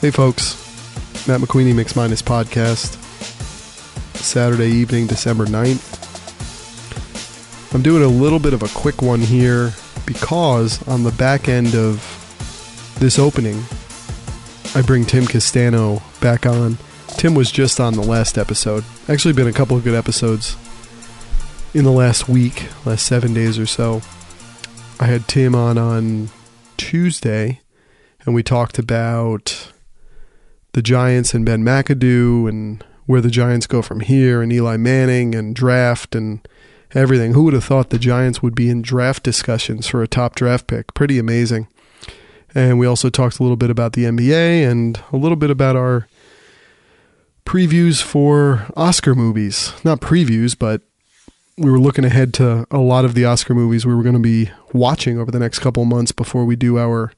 Hey folks, Matt McQueenie Mix Minus Podcast, Saturday evening, December 9th. I'm doing a little bit of a quick one here because on the back end of this opening, I bring Tim Castano back on. Tim was just on the last episode. Actually been a couple of good episodes in the last week, last 7 days or so. I had Tim on Tuesday, and we talked about the Giants and Ben McAdoo and where the Giants go from here and Eli Manning and draft and everything. Who would have thought the Giants would be in draft discussions for a top draft pick? Pretty amazing. And we also talked a little bit about the NBA and a little bit about our previews for Oscar movies. Not previews, but we were looking ahead to a lot of the Oscar movies we were going to be watching over the next couple of months before we do our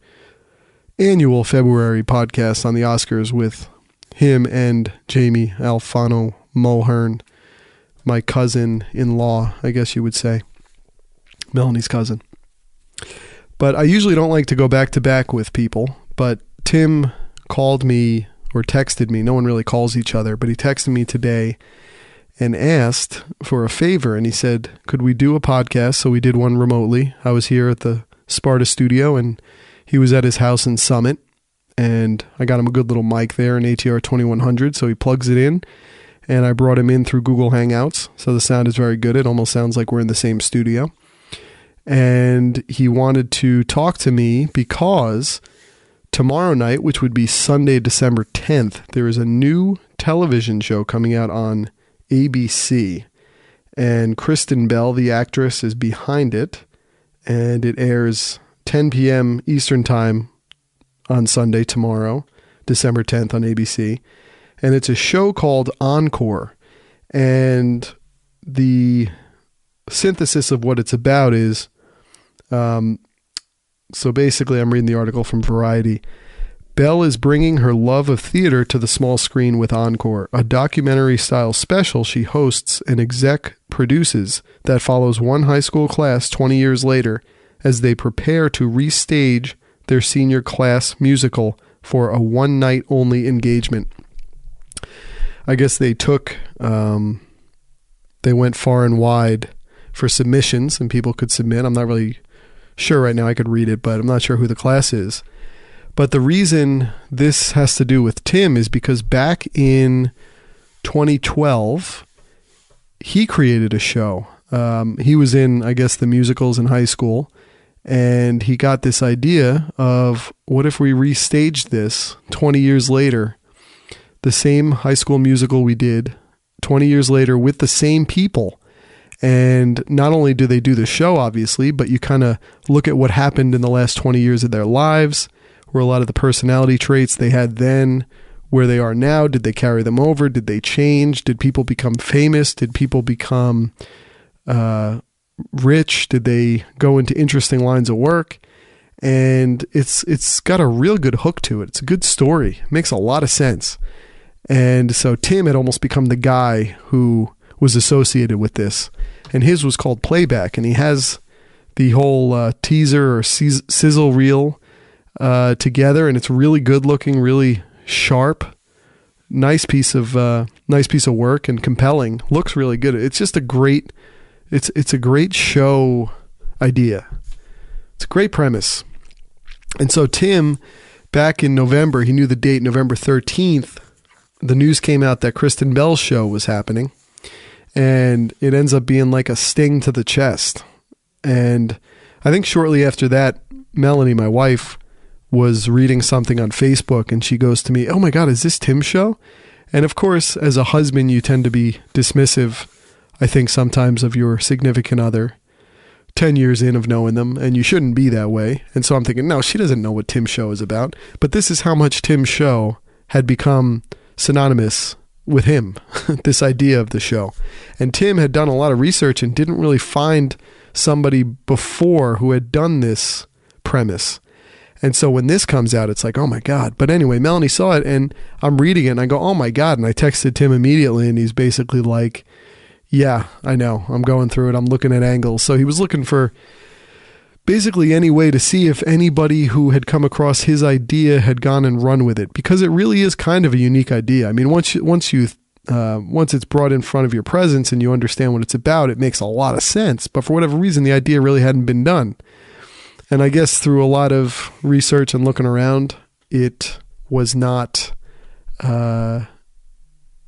annual February podcast on the Oscars with him and Jamie Alfano Mulhern, my cousin-in-law, I guess you would say. Melanie's cousin. But I usually don't like to go back-to-back with people, but Tim called me or texted me. No one really calls each other, but he texted me today and asked for a favor, and he said, could we do a podcast? So we did one remotely. I was here at the Sparta studio, and he was at his house in Summit, and I got him a good little mic there, an ATR 2100, so he plugs it in, and I brought him in through Google Hangouts, so the sound is very good. It almost sounds like we're in the same studio. And he wanted to talk to me because tomorrow night, which would be Sunday, December 10th, there is a new television show coming out on ABC, and Kristen Bell, the actress, is behind it, and it airs 10 p.m. Eastern Time on Sunday, tomorrow, December 10th on ABC. And it's a show called Encore. And the synthesis of what it's about is, so basically I'm reading the article from Variety. Belle is bringing her love of theater to the small screen with Encore, a documentary-style special she hosts and exec produces that follows one high school class 20 years later as they prepare to restage their senior class musical for a one-night-only engagement. I guess they went far and wide for submissions, and people could submit. I'm not really sure right now. I could read it, but I'm not sure who the class is. But the reason this has to do with Tim is because back in 2012, he created a show. He was in, I guess, the musicals in high school. And he got this idea of, what if we restaged this 20 years later, the same high school musical we did 20 years later with the same people. And not only do they do the show, obviously, but you kind of look at what happened in the last 20 years of their lives, where a lot of the personality traits they had then, where they are now, did they carry them over? Did they change? Did people become famous? Did people become rich? Did they go into interesting lines of work? And it's got a real good hook to it. It's a good story. It makes a lot of sense. And so Tim had almost become the guy who was associated with this. And his was called Playback. And he has the whole teaser or sizzle reel together. And it's really good looking, really sharp. Nice piece of work and compelling. Looks really good. It's just a great... It's a great show idea. It's a great premise. And so Tim, back in November, he knew the date, November 13th, the news came out that Kristen Bell's show was happening. And it ends up being like a sting to the chest. And I think shortly after that, Melanie, my wife, was reading something on Facebook, and she goes to me, "Oh my God, is this Tim's show?" And of course, as a husband, you tend to be dismissive, I think, sometimes of your significant other 10 years in of knowing them, and you shouldn't be that way. And so I'm thinking, no, she doesn't know what Tim's show is about. But this is how much Tim's show had become synonymous with him, this idea of the show. And Tim had done a lot of research and didn't really find somebody before who had done this premise. And so when this comes out, it's like, oh my God. But anyway, Melanie saw it, and I'm reading it, and I go, oh my God. And I texted Tim immediately, and he's basically like, yeah, I know. I'm going through it. I'm looking at angles. So he was looking for basically any way to see if anybody who had come across his idea had gone and run with it, because it really is kind of a unique idea. I mean, once it's brought in front of your presence and you understand what it's about, it makes a lot of sense. But for whatever reason, the idea really hadn't been done. And I guess through a lot of research and looking around, it was not, that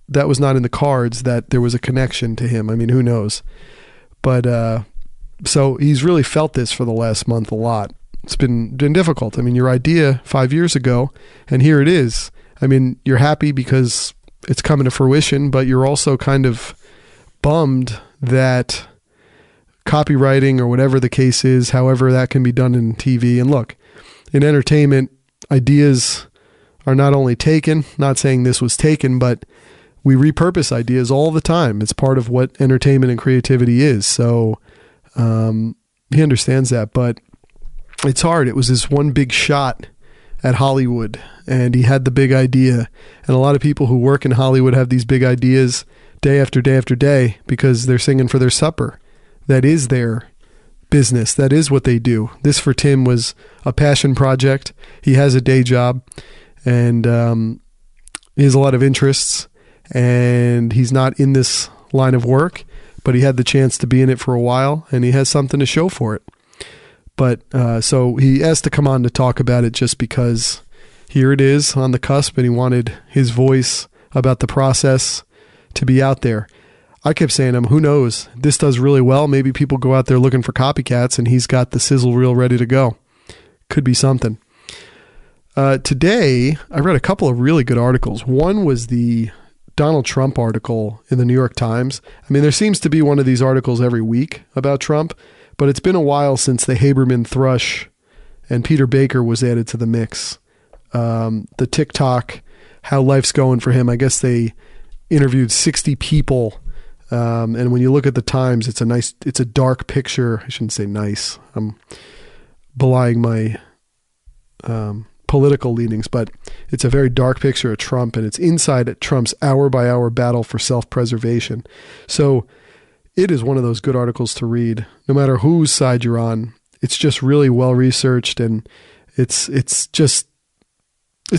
was not in the cards that there was a connection to him. I mean, who knows? But, so he's really felt this for the last month a lot. It's been difficult. I mean, your idea 5 years ago, and here it is. I mean, you're happy because it's coming to fruition, but you're also kind of bummed that copywriting or whatever the case is, however that can be done in TV. And look, in entertainment, ideas are not only taken, not saying this was taken, but we repurpose ideas all the time. It's part of what entertainment and creativity is. So he understands that, but it's hard. It was this one big shot at Hollywood, and he had the big idea. And a lot of people who work in Hollywood have these big ideas day after day after day because they're singing for their supper. That is their business. That is what they do. This for Tim was a passion project. He has a day job, and he has a lot of interests, and he's not in this line of work, but he had the chance to be in it for a while, and he has something to show for it. But so he asked to come on to talk about it just because here it is on the cusp, and he wanted his voice about the process to be out there. I kept saying to him, who knows? This does really well. Maybe people go out there looking for copycats, and he's got the sizzle reel ready to go. Could be something. Today, I read a couple of really good articles. One was the Donald Trump article in the New York Times. I mean, there seems to be one of these articles every week about Trump, but it's been a while since the Haberman Thrush and Peter Baker was added to the mix. The TikTok, how life's going for him. I guess they interviewed 60 people. And when you look at the Times, it's a dark picture. I shouldn't say nice. I'm belying my political leanings, but it's a very dark picture of Trump, and it's inside at Trump's hour-by-hour battle for self-preservation. So it is one of those good articles to read, no matter whose side you're on. It's just really well-researched, and it's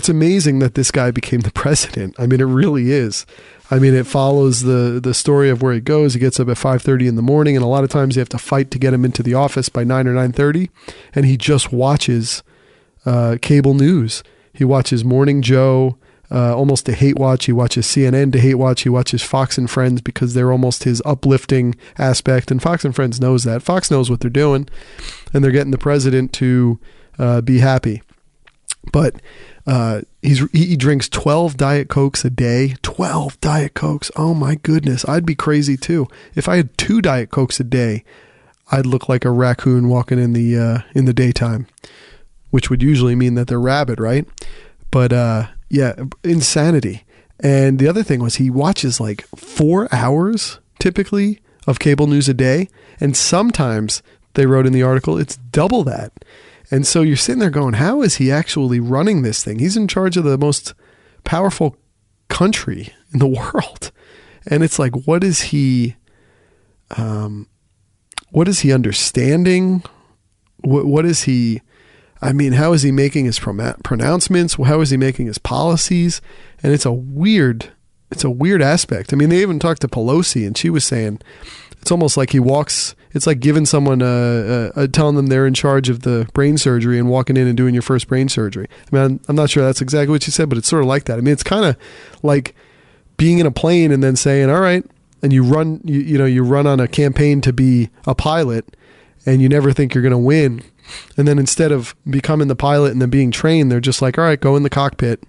amazing that this guy became the president. I mean, it really is. I mean, it follows the story of where he goes. He gets up at 5:30 in the morning, and a lot of times you have to fight to get him into the office by 9 or 9:30, and he just watches cable news. He watches Morning Joe, almost to hate watch. He watches CNN to hate watch. He watches Fox and Friends because they're almost his uplifting aspect, and Fox and Friends knows that. Fox knows what they're doing, and they're getting the president to be happy. But he drinks 12 Diet Cokes a day. 12 Diet Cokes. Oh my goodness. I'd be crazy too. If I had 2 Diet Cokes a day, I'd look like a raccoon walking in the daytime, which would usually mean that they're rabid, right? But yeah, insanity. And the other thing was he watches like 4 hours typically of cable news a day. And sometimes they wrote in the article, it's double that. And so you're sitting there going, how is he actually running this thing? He's in charge of the most powerful country in the world. And it's like, what is he understanding? What is he, I mean, how is he making his pronouncements? How is he making his policies? And it's a weird aspect. I mean, they even talked to Pelosi, and she was saying, it's almost like it's like giving someone telling them they're in charge of the brain surgery and walking in and doing your first brain surgery. I mean, I'm not sure that's exactly what she said, but it's sort of like that. I mean, it's kind of like being in a plane and then saying, all right, and you run on a campaign to be a pilot, and you never think you're going to win. And then instead of becoming the pilot and then being trained, they're just like, all right, go in the cockpit.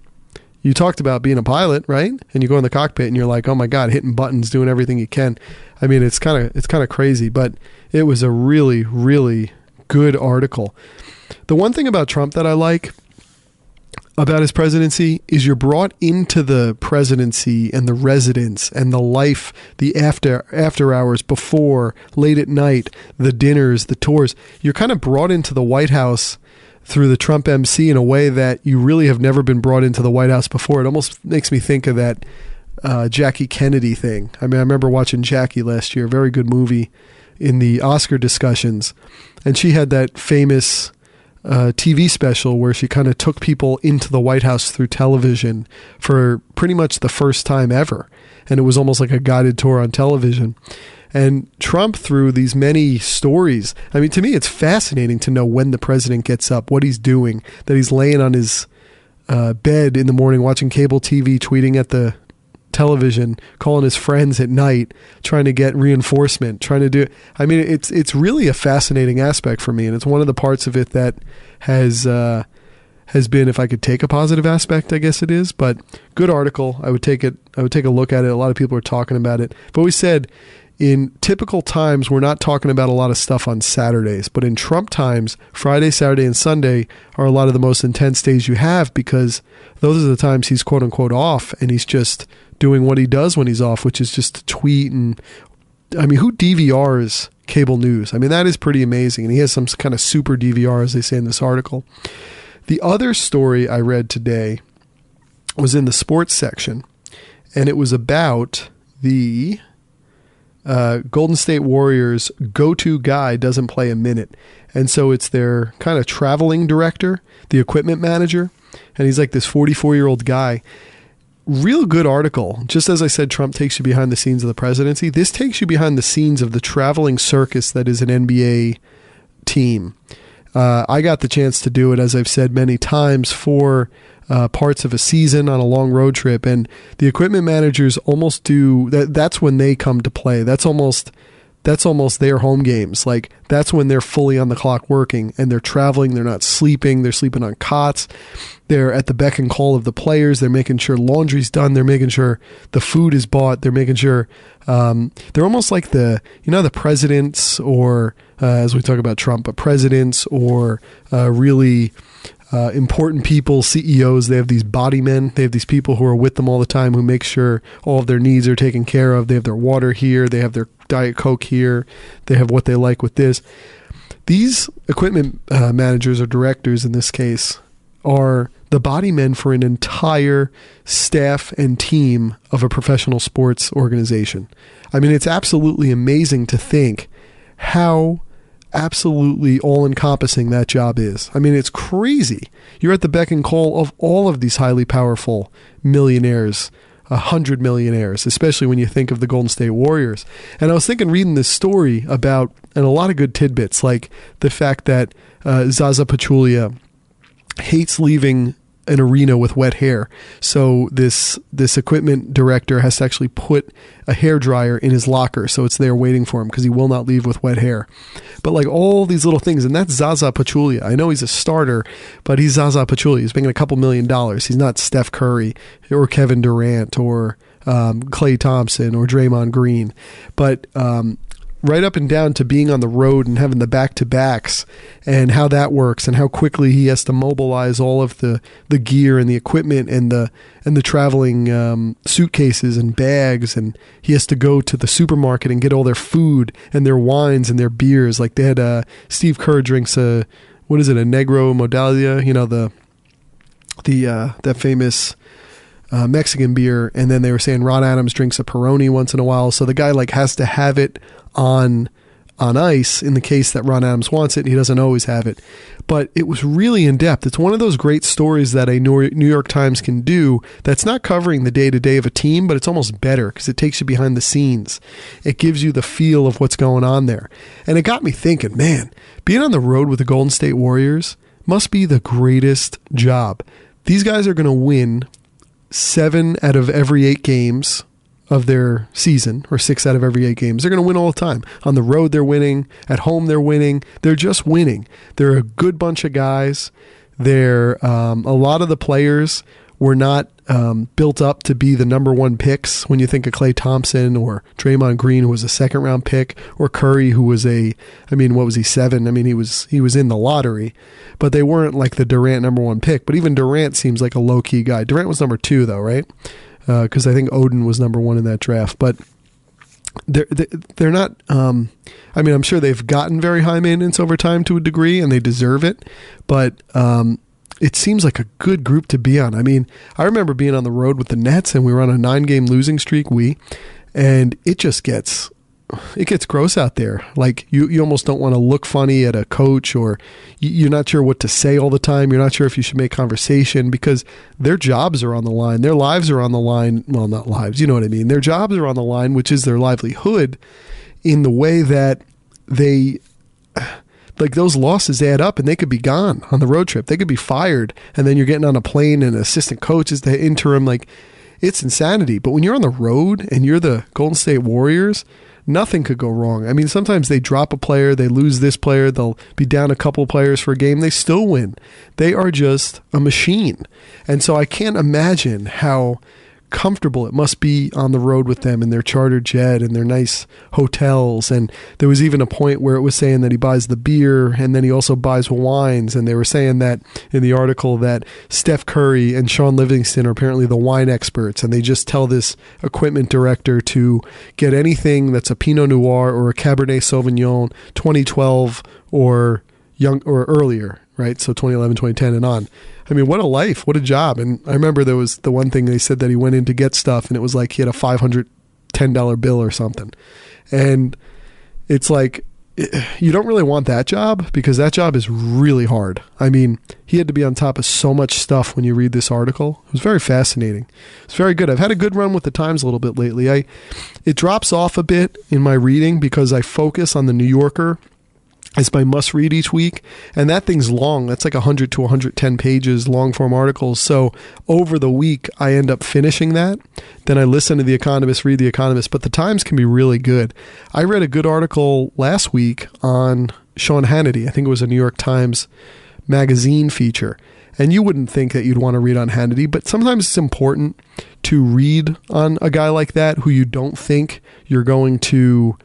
You talked about being a pilot, right? And you go in the cockpit and you're like, oh my God, hitting buttons, doing everything you can. I mean, it's kind of crazy, but it was a really, really good article. The one thing about Trump that I like about his presidency is you're brought into the presidency and the residence and the life, the after hours, before, late at night, the dinners, the tours. You're kind of brought into the White House through the Trump MC in a way that you really have never been brought into the White House before. It almost makes me think of that Jackie Kennedy thing. I mean, I remember watching Jackie last year, very good movie. in the Oscar discussions, and she had that famous TV special where she kind of took people into the White House through television for pretty much the first time ever. And it was almost like a guided tour on television. And Trump, through these many stories, I mean, to me, it's fascinating to know when the president gets up, what he's doing, that he's laying on his bed in the morning, watching cable TV, tweeting at the television, calling his friends at night, trying to get reinforcement, trying to do. I mean, it's really a fascinating aspect for me, and it's one of the parts of it that has been, if I could take a positive aspect, I guess it is. But good article. I would take it. I would take a look at it. A lot of people are talking about it. But we said in typical times, we're not talking about a lot of stuff on Saturdays, but in Trump times, Friday, Saturday, and Sunday are a lot of the most intense days you have, because those are the times he's quote unquote off, and he's just doing what he does when he's off, which is just to tweet. And I mean, who DVRs cable news? I mean, that is pretty amazing. And he has some kind of super DVR, as they say in this article. The other story I read today was in the sports section, and it was about the Golden State Warriors go-to guy doesn't play a minute. And so it's their kind of traveling director, the equipment manager, and he's like this 44-year-old guy. Real good article. Just as I said, Trump takes you behind the scenes of the presidency. This takes you behind the scenes of the traveling circus that is an NBA team. I got the chance to do it, as I've said many times, for parts of a season on a long road trip, and the equipment managers almost do that. That's when they come to play. That's almost their home games. Like, that's when they're fully on the clock working, and they're traveling. They're not sleeping. They're sleeping on cots. They're at the beck and call of the players. They're making sure laundry's done. They're making sure the food is bought. They're making sure they're almost like the presidents, or as we talk about Trump, but presidents or really important people, CEOs. They have these body men. They have these people who are with them all the time, who make sure all of their needs are taken care of. They have their water here. They have their Diet Coke here. They have what they like with this. These equipment managers or directors, in this case, are the body men for an entire staff and team of a professional sports organization. I mean, it's absolutely amazing to think how absolutely all-encompassing that job is. I mean, it's crazy. You're at the beck and call of all of these highly powerful millionaires, 100 millionaires, especially when you think of the Golden State Warriors. And I was thinking, reading this story about, and a lot of good tidbits, like the fact that Zaza Pachulia hates leaving an arena with wet hair. So this equipment director has to actually put a hairdryer in his locker, so it's there waiting for him, because he will not leave with wet hair. But like all these little things, and that's Zaza Pachulia. I know he's a starter, but he's Zaza Pachulia. He's making a couple $1 million. He's not Steph Curry or Kevin Durant or Klay Thompson or Draymond Green. But right up and down to being on the road and having the back-to-backs, and how that works, and how quickly he has to mobilize all of the gear and the equipment and the traveling suitcases and bags, and he has to go to the supermarket and get all their food and their wines and their beers. Like, they had Steve Kerr drinks a Negro Modalia, that famous Mexican beer, and then they were saying Ron Adams drinks a Peroni once in a while, so the guy like has to have it on ice in the case that Ron Adams wants it. He doesn't always have it, but it was really in depth. It's one of those great stories that a New York Times can do that's not covering the day-to-day of a team, but it's almost better because it takes you behind the scenes. It gives you the feel of what's going on there. And it got me thinking, man, being on the road with the Golden State Warriors must be the greatest job. These guys are going to win 7 out of every 8 games of their season, or 6 out of every 8 games. They're going to win all the time. On the road, they're winning. At home, they're winning. They're just winning. They're a good bunch of guys. They're a lot of the players were not built up to be the number one picks. When you think of Klay Thompson or Draymond Green, who was a second-round pick, or Curry, who was what was he, 7? I mean, he was in the lottery, but they weren't like the Durant number one pick. But even Durant seems like a low-key guy. Durant was number 2, though, right? Because I think Odin was number 1 in that draft. But they're not. I'm sure they've gotten very high maintenance over time to a degree, and they deserve it. But it seems like a good group to be on. I mean, I remember being on the road with the Nets, and we were on a 9-game losing streak, and it just gets it gets gross out there. Like you almost don't want to look funny at a coach, or you're not sure what to say all the time. You're not sure if you should make conversation because their jobs are on the line. Their lives are on the line. Well, not lives, you know what I mean? Their jobs are on the line, which is their livelihood, in the way that they, like, those losses add up and they could be gone on the road trip. They could be fired. And then you're getting on a plane and an assistant coach is the interim. Like, it's insanity. But when you're on the road and you're the Golden State Warriors, nothing could go wrong. I mean, sometimes they drop a player, they lose this player, they'll be down a couple players for a game, they still win. They are just a machine. And so I can't imagine how comfortable it must be on the road with them in their charter jet and their nice hotels. And there was even a point where it was saying that he buys the beer and then he also buys wines. And they were saying that in the article that Steph Curry and Sean Livingston are apparently the wine experts, and they just tell this equipment director to get anything that's a Pinot Noir or a Cabernet Sauvignon 2012 or young or earlier, right? So 2011, 2010 and on. I mean, what a life, what a job. And I remember there was the one thing they said that he went in to get stuff and it was like he had a $510 bill or something. And it's like, you don't really want that job because that job is really hard. I mean, he had to be on top of so much stuff when you read this article. It was very fascinating. It's very good. I've had a good run with the Times a little bit lately. It drops off a bit in my reading because I focus on the New Yorker. It's my must read each week. And that thing's long. That's like 100 to 110 pages, long form articles. So over the week, I end up finishing that. Then I listen to The Economist, read The Economist. But the Times can be really good. I read a good article last week on Sean Hannity. I think it was a New York Times magazine feature. And you wouldn't think that you'd want to read on Hannity, but sometimes it's important to read on a guy like that who you don't think you're going to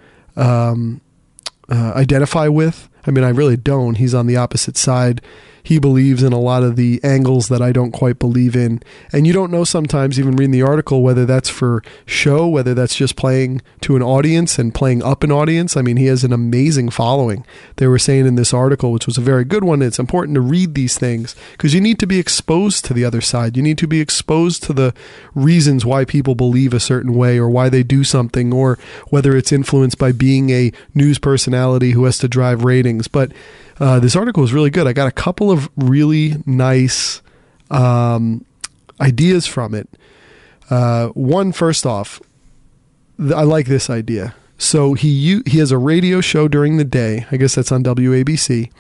identify with. I mean, I really don't. He's on the opposite side. He believes in a lot of the angles that I don't quite believe in. And you don't know sometimes, even reading the article, whether that's for show, whether that's just playing to an audience and playing up an audience. I mean, he has an amazing following. They were saying in this article, which was a very good one, it's important to read these things because you need to be exposed to the other side. You need to be exposed to the reasons why people believe a certain way or why they do something, or whether it's influenced by being a news personality who has to drive ratings. But this article is really good. I got a couple of really nice ideas from it. One, first off, I like this idea. So he has a radio show during the day. I guess that's on WABC.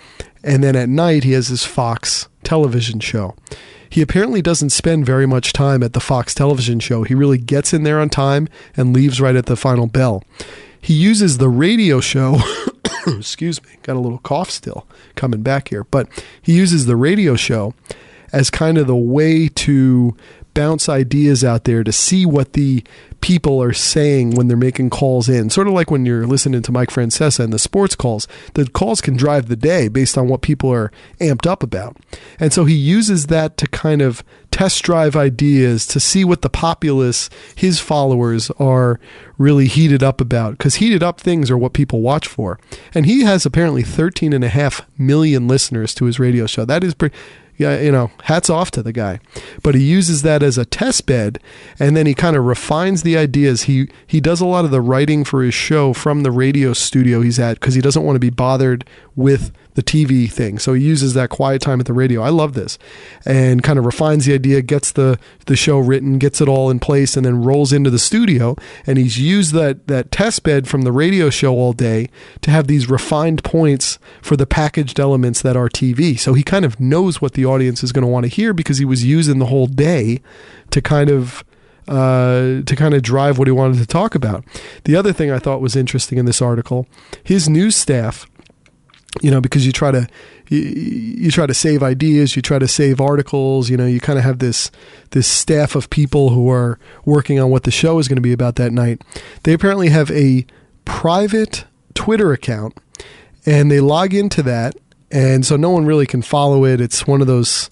And then at night, he has his Fox television show. He apparently doesn't spend very much time at the Fox television show. He really gets in there on time and leaves right at the final bell. He uses the radio show... excuse me, got a little cough still coming back here. But he uses the radio show as kind of the way to bounce ideas out there to see what the people are saying when they're making calls in. Sort of like when you're listening to Mike Francesa and the sports calls. The calls can drive the day based on what people are amped up about. And so he uses that to kind of test drive ideas to see what the populace, his followers, are really heated up about. Because heated up things are what people watch for. And he has apparently 13.5 million listeners to his radio show. That is pretty... Yeah, you know, hats off to the guy. But he uses that as a test bed, and then he kind of refines the ideas. He does a lot of the writing for his show from the radio studio he's at because he doesn't want to be bothered with the TV thing. So he uses that quiet time at the radio. I love this. And kind of refines the idea, gets the show written, gets it all in place, and then rolls into the studio. And he's used that test bed from the radio show all day to have these refined points for the packaged elements that are TV. So he kind of knows what the audience is going to want to hear because he was using the whole day to kind of drive what he wanted to talk about. The other thing I thought was interesting in this article, his news staff, you know, because you try to save ideas, you try to save articles, you know, you kind of have this staff of people who are working on what the show is going to be about that night. They apparently have a private Twitter account, and they log into that, and so no one really can follow it. It's one of those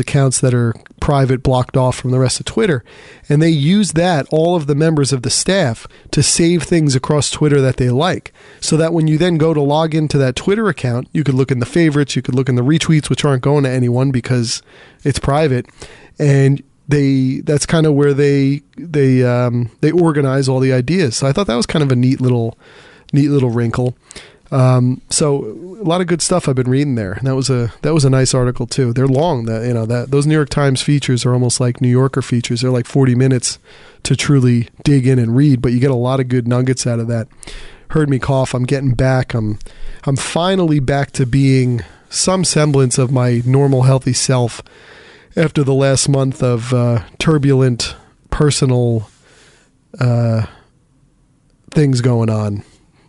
accounts that are private, blocked off from the rest of Twitter. And they use that, all of the members of the staff, to save things across Twitter that they like. So that when you then go to log into that Twitter account, you could look in the favorites, you could look in the retweets, which aren't going to anyone because it's private. And that's kind of where they organize all the ideas. So I thought that was kind of a neat little wrinkle. So a lot of good stuff I've been reading there. And that was a nice article too. They're long. Those New York Times features are almost like New Yorker features. They're like 40 minutes to truly dig in and read, but you get a lot of good nuggets out of that. Heard me cough. I'm getting back. I'm finally back to being some semblance of my normal healthy self after the last month of turbulent personal things going on,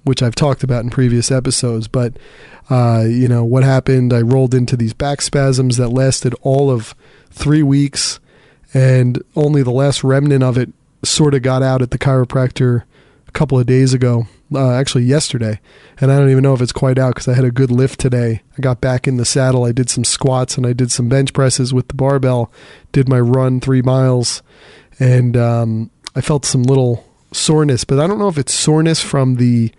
which I've talked about in previous episodes. But, what happened, I rolled into these back spasms that lasted all of 3 weeks, and only the last remnant of it sort of got out at the chiropractor a couple of days ago, actually yesterday. And I don't even know if it's quite out because I had a good lift today. I got back in the saddle. I did some squats and I did some bench presses with the barbell, did my run 3 miles, and I felt some little soreness, but I don't know if it's soreness from the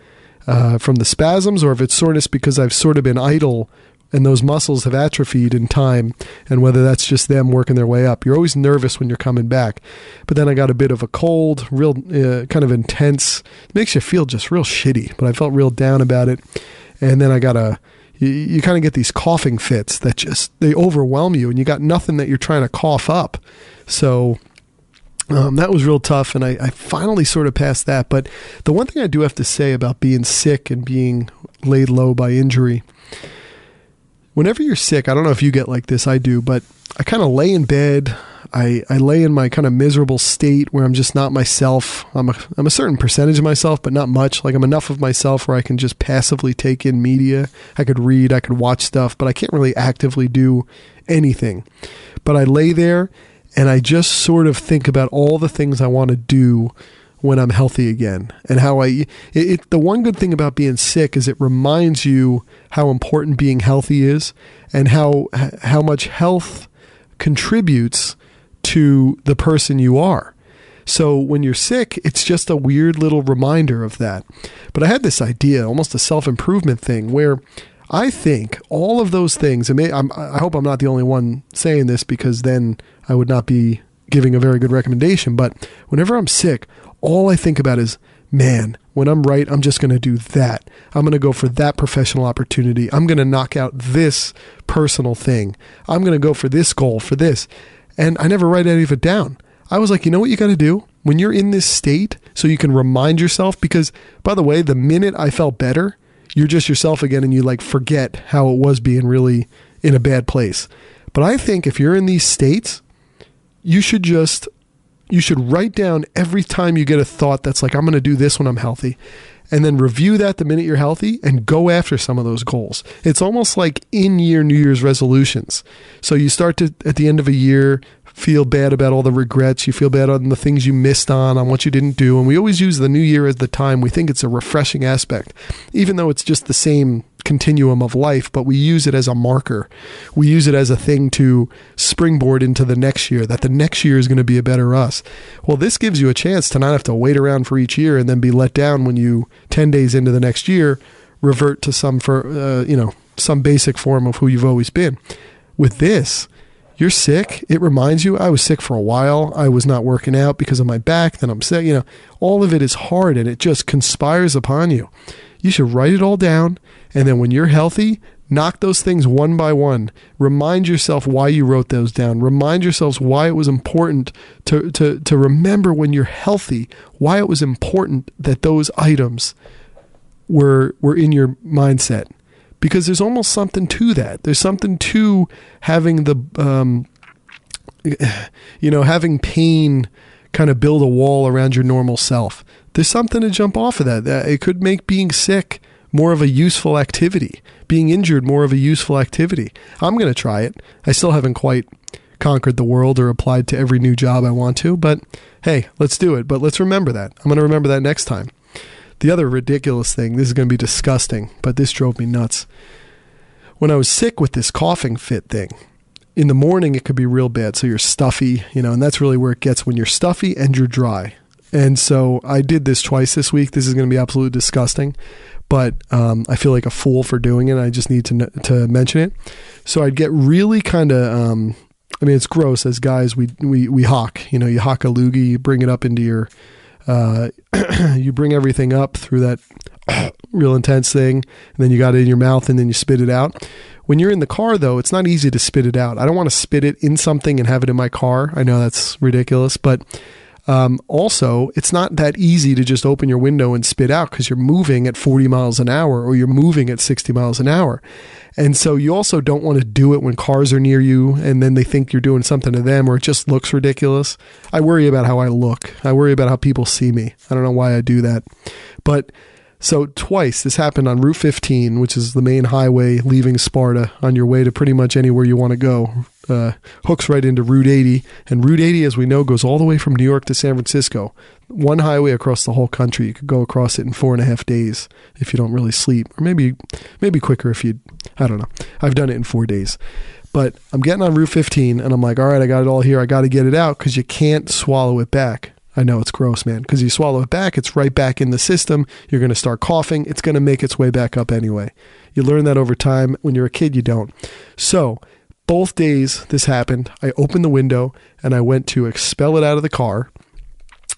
spasms or if it's soreness because I've sort of been idle and those muscles have atrophied in time, and whether that's just them working their way up. You're always nervous when you're coming back. But then I got a bit of a cold, real kind of intense. It makes you feel just real shitty, but I felt real down about it. And then I got you kind of get these coughing fits that they overwhelm you, and you got nothing that you're trying to cough up. So that was real tough, and I finally sort of passed that. But the one thing I do have to say about being sick and being laid low by injury, whenever you're sick, I don't know if you get like this, I do, but I kind of lay in bed. I lay in my kind of miserable state where I'm just not myself. I'm a certain percentage of myself, but not much. Like I'm enough of myself where I can just passively take in media. I could read, I could watch stuff, but I can't really actively do anything. But I lay there and I just sort of think about all the things I want to do when I'm healthy again, and how the one good thing about being sick is it reminds you how important being healthy is, and how much health contributes to the person you are. So when you're sick, it's just a weird little reminder of that. But I had this idea, almost a self-improvement thing, where I think all of those things, and I hope I'm not the only one saying this, because then I would not be giving a very good recommendation, but whenever I'm sick, all I think about is, man, when I'm right, I'm just going to do that. I'm going to go for that professional opportunity. I'm going to knock out this personal thing. I'm going to go for this goal, for this. And I never write any of it down. I was like, you know what you got to do when you're in this state, so you can remind yourself, because by the way, the minute I felt better, you're just yourself again, and you like forget how it was being really in a bad place. But I think if you're in these states, you should write down every time you get a thought that's like, I'm going to do this when I'm healthy, and then review that the minute you're healthy and go after some of those goals. It's almost like in-year New Year's resolutions. So you start to, at the end of a year, feel bad about all the regrets. You feel bad on the things you missed on what you didn't do. And we always use the new year as the time. We think it's a refreshing aspect, even though it's just the same continuum of life, but we use it as a marker. We use it as a thing to springboard into the next year, that the next year is going to be a better us. Well, this gives you a chance to not have to wait around for each year and then be let down when you 10 days into the next year revert to some basic form of who you've always been. With this, you're sick. It reminds you, I was sick for a while. I was not working out because of my back. Then I'm sick. All of it is hard, and it just conspires upon you. You should write it all down, and then when you're healthy, knock those things one by one. Remind yourself why you wrote those down. Remind yourselves why it was important to remember when you're healthy, why it was important that those items were in your mindset. Because there's almost something to that. There's something to having having pain kind of build a wall around your normal self. There's something to jump off of that. It could make being sick more of a useful activity, being injured more of a useful activity. I'm going to try it. I still haven't quite conquered the world or applied to every new job I want to, but hey, let's do it. But let's remember that. I'm going to remember that next time. The other ridiculous thing, this is going to be disgusting, but this drove me nuts. When I was sick with this coughing fit thing, in the morning it could be real bad. So you're stuffy, and that's really where it gets, when you're stuffy and you're dry. And so I did this twice this week. This is going to be absolutely disgusting, but I feel like a fool for doing it. I just need to mention it. So I'd get really kind of I mean, it's gross. As guys, we hawk. You know, you hawk a loogie, you bring it up into your, you bring everything up through that real intense thing, and then you got it in your mouth, and then you spit it out. When you're in the car, though, it's not easy to spit it out. I don't want to spit it in something and have it in my car. I know that's ridiculous, but also, it's not that easy to just open your window and spit out because you're moving at 40 miles an hour or you're moving at 60 miles an hour. And so you also don't want to do it when cars are near you and then they think you're doing something to them or it just looks ridiculous. I worry about how I look. I worry about how people see me. I don't know why I do that. But so twice this happened on Route 15, which is the main highway leaving Sparta on your way to pretty much anywhere you want to go. Hooks right into Route 80. And Route 80, as we know, goes all the way from New York to San Francisco. One highway across the whole country. You could go across it in 4.5 days if you don't really sleep. Or maybe quicker if you, I don't know. I've done it in 4 days. But I'm getting on Route 15 and I'm like, all right, I got it all here. I got to get it out because you can't swallow it back. I know it's gross, man, because you swallow it back, it's right back in the system. You're going to start coughing. It's going to make its way back up anyway. You learn that over time. When you're a kid, you don't. So both days this happened, I opened the window and I went to expel it out of the car.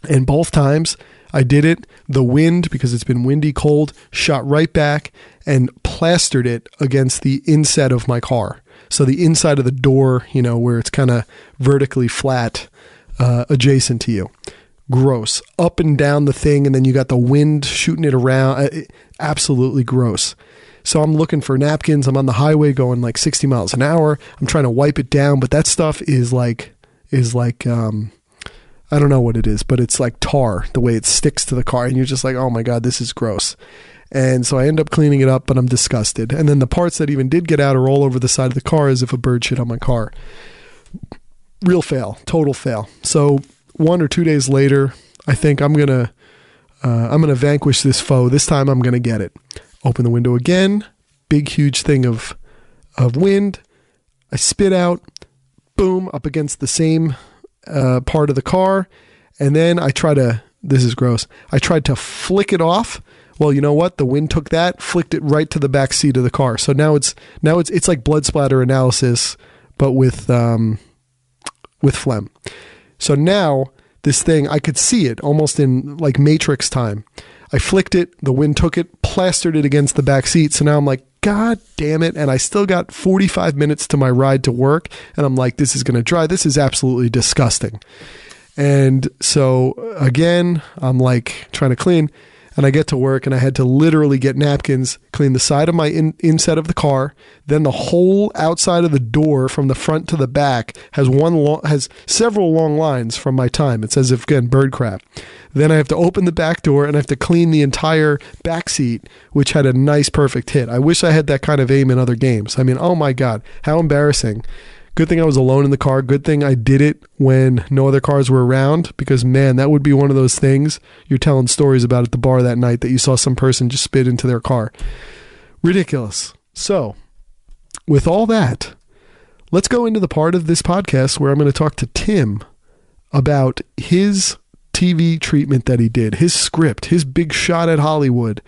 And both times I did it, the wind, because it's been windy, cold, shot right back and plastered it against the inside of my car. So the inside of the door, you know, where it's kind of vertically flat, adjacent to you. Gross. Up and down the thing, and then you got the wind shooting it around. Absolutely gross. So I'm looking for napkins. I'm on the highway going like 60 miles an hour. I'm trying to wipe it down, but that stuff is like I don't know what it is, but it's like tar, the way it sticks to the car, and you're just like, oh my God, this is gross. And so I end up cleaning it up, but I'm disgusted. And then the parts that even did get out are all over the side of the car as if a bird shit on my car. Real fail, total fail. So 1 or 2 days later, I think I'm gonna vanquish this foe. This time I'm gonna get it. Open the window again. Big huge thing of wind. I spit out. Boom, up against the same part of the car, and then I try to. This is gross. I tried to flick it off. Well, you know what? The wind took that, flicked it right to the back seat of the car. So now it's like blood splatter analysis, but with phlegm. So now this thing, I could see it almost in like Matrix time. I flicked it, the wind took it, plastered it against the back seat. So now I'm like, God damn it. And I still got 45 minutes to my ride to work. And I'm like, this is going to dry. This is absolutely disgusting. And so again, I'm like trying to clean. And I get to work and I had to literally get napkins, clean the side of my inside of the car. Then the whole outside of the door from the front to the back has several long lines from my time. It's as if, again, bird crap. Then I have to open the back door and I have to clean the entire back seat, which had a nice perfect hit. I wish I had that kind of aim in other games. I mean, oh my God, how embarrassing. Good thing I was alone in the car. Good thing I did it when no other cars were around, because, man, that would be one of those things you're telling stories about at the bar that night that you saw some person just spit into their car. Ridiculous. So, with all that, let's go into the part of this podcast where I'm going to talk to Tim about his TV treatment that he did, his script, his big shot at Hollywood,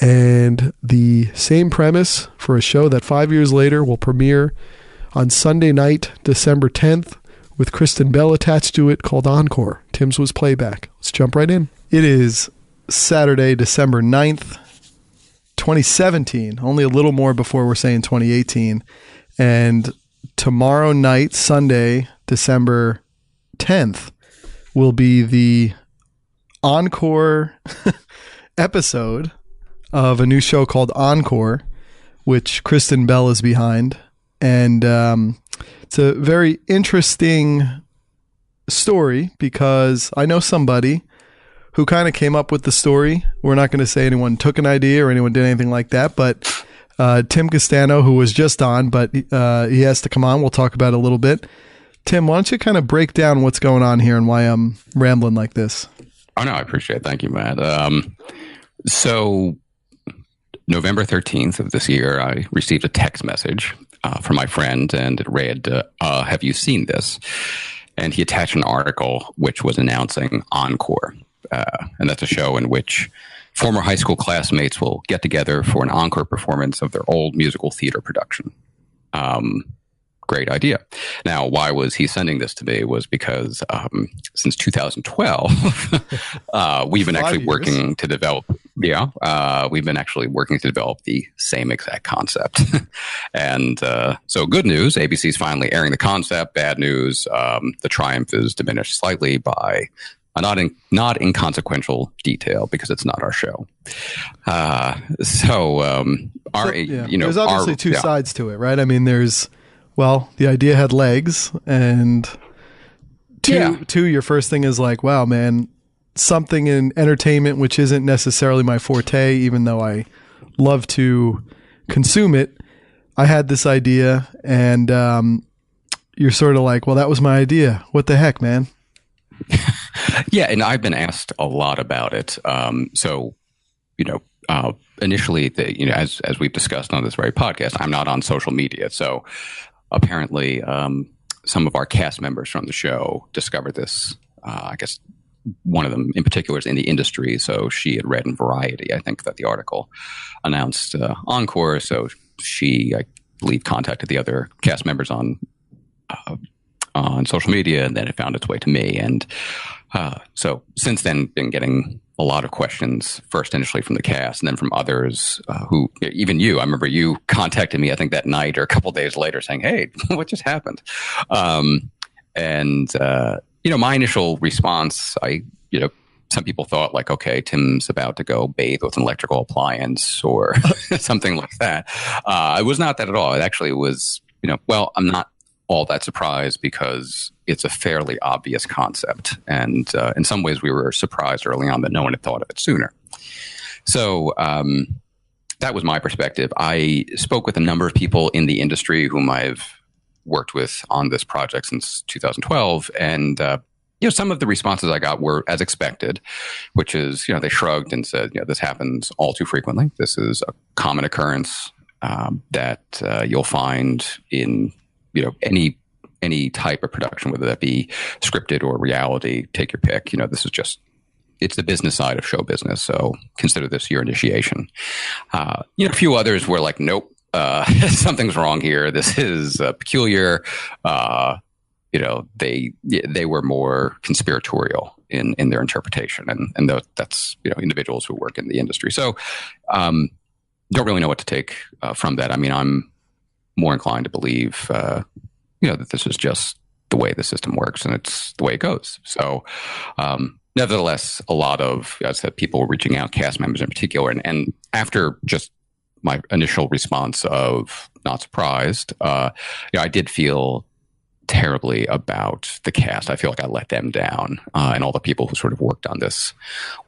and the same premise for a show that 5 years later will premiere on Sunday night, December 10th, with Kristen Bell attached to it, called Encore. Tim's was Playback. Let's jump right in. It is Saturday, December 9th, 2017. Only a little more before we're saying 2018. And tomorrow night, Sunday, December 10th, will be the Encore episode of a new show called Encore, which Kristen Bell is behind. And it's a very interesting story because I know somebody who kind of came up with the story. We're not going to say anyone took an idea or anyone did anything like that, but Tim Castano, who was just on, but he has to come on. We'll talk about it a little bit. Tim, why don't you kind of break down what's going on here and why I'm rambling like this? Oh, no, I appreciate it. Thank you, Matt. So November 13th of this year, I received a text message from my friend, and it read, have you seen this? And he attached an article which was announcing Encore. And that's a show in which former high school classmates will get together for an encore performance of their old musical theater production. great idea. Now, why was he sending this to me was because since 2012, we've been actually working to develop. We've been actually working to develop the same exact concept. And so good news, ABC's finally airing the concept. Bad news, the triumph is diminished slightly by a not inconsequential detail because it's not our show. There's obviously two sides to it, right? I mean, well, the idea had legs, and two, your first thing is like, wow, man, something in entertainment which isn't necessarily my forte, even though I love to consume it. I had this idea, and you're sort of like, well, that was my idea. What the heck, man? Yeah, and I've been asked a lot about it. Initially, as we've discussed on this very podcast, I'm not on social media. So apparently, some of our cast members from the show discovered this. I guess one of them in particular is in the industry. So she had read in Variety, I think, that the article announced Encore. So she, I believe, contacted the other cast members on social media, and then it found its way to me. And so since then, been getting a lot of questions, first initially from the cast and then from others who, even you, I remember you contacted me, I think that night or a couple of days later saying, hey, what just happened? My initial response, some people thought like, okay, Tim's about to go bathe with an electrical appliance or something like that. It was not that at all. It actually was, I'm not all that surprised because it's a fairly obvious concept. And in some ways we were surprised early on that no one had thought of it sooner. So that was my perspective. I spoke with a number of people in the industry whom I've worked with on this project since 2012. And, some of the responses I got were as expected, which is, they shrugged and said, this happens all too frequently. This is a common occurrence that you'll find in any type of production, whether that be scripted or reality, take your pick. This is it's the business side of show business. So consider this your initiation. A few others were like, nope, something's wrong here. This is peculiar. They were more conspiratorial in their interpretation. And that's, individuals who work in the industry. So don't really know what to take from that. I mean, I'm more inclined to believe, that this is just the way the system works and it's the way it goes. So, nevertheless, a lot of, as I said, people were reaching out, cast members in particular. And after just my initial response of not surprised, I did feel terribly about the cast. I feel like I let them down and all the people who sort of worked on this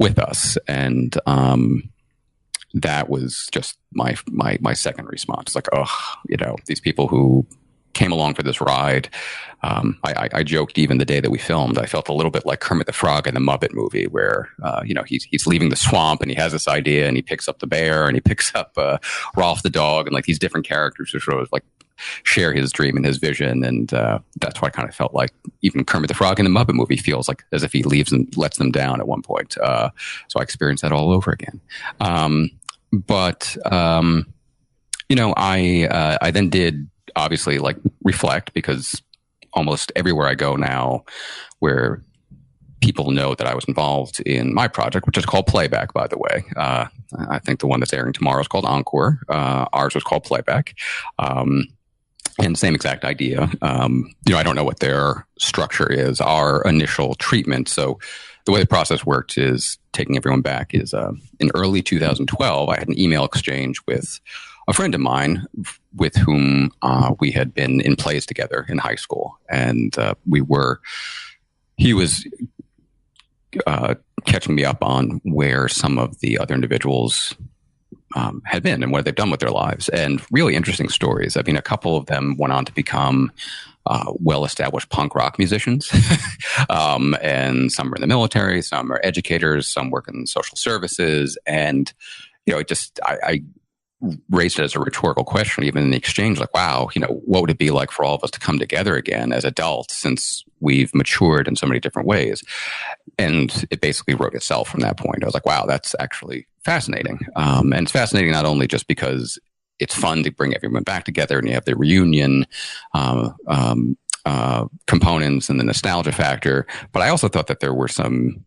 with us. And, that was just my second response. Like, these people who came along for this ride. I joked even the day that we filmed, I felt a little bit like Kermit the Frog in the Muppet movie where, he's leaving the swamp and he has this idea and he picks up the bear and he picks up Rolf the dog and like these different characters who sort of like share his dream and his vision. And that's what I kind of felt like even Kermit the Frog in the Muppet movie feels like as if he leaves and lets them down at one point. So I experienced that all over again. I then did obviously like reflect because almost everywhere I go now where people know that I was involved in my project, which is called Playback, by the way. I think the one that's airing tomorrow is called Encore. Ours was called Playback. And same exact idea. I don't know what their structure is, our initial treatment. So the way the process worked is taking everyone back is in early 2012, I had an email exchange with a friend of mine with whom we had been in plays together in high school. And he was catching me up on where some of the other individuals had been and what they've done with their lives, and really interesting stories. I mean, a couple of them went on to become well-established punk rock musicians, and some are in the military, some are educators, some work in social services, and I raised it as a rhetorical question, even in the exchange, like, wow, what would it be like for all of us to come together again as adults since we've matured in so many different ways? And it basically wrote itself from that point. I was like, wow, that's actually fascinating. And it's fascinating not only just because it's fun to bring everyone back together, and you have the reunion components and the nostalgia factor. But I also thought that there were some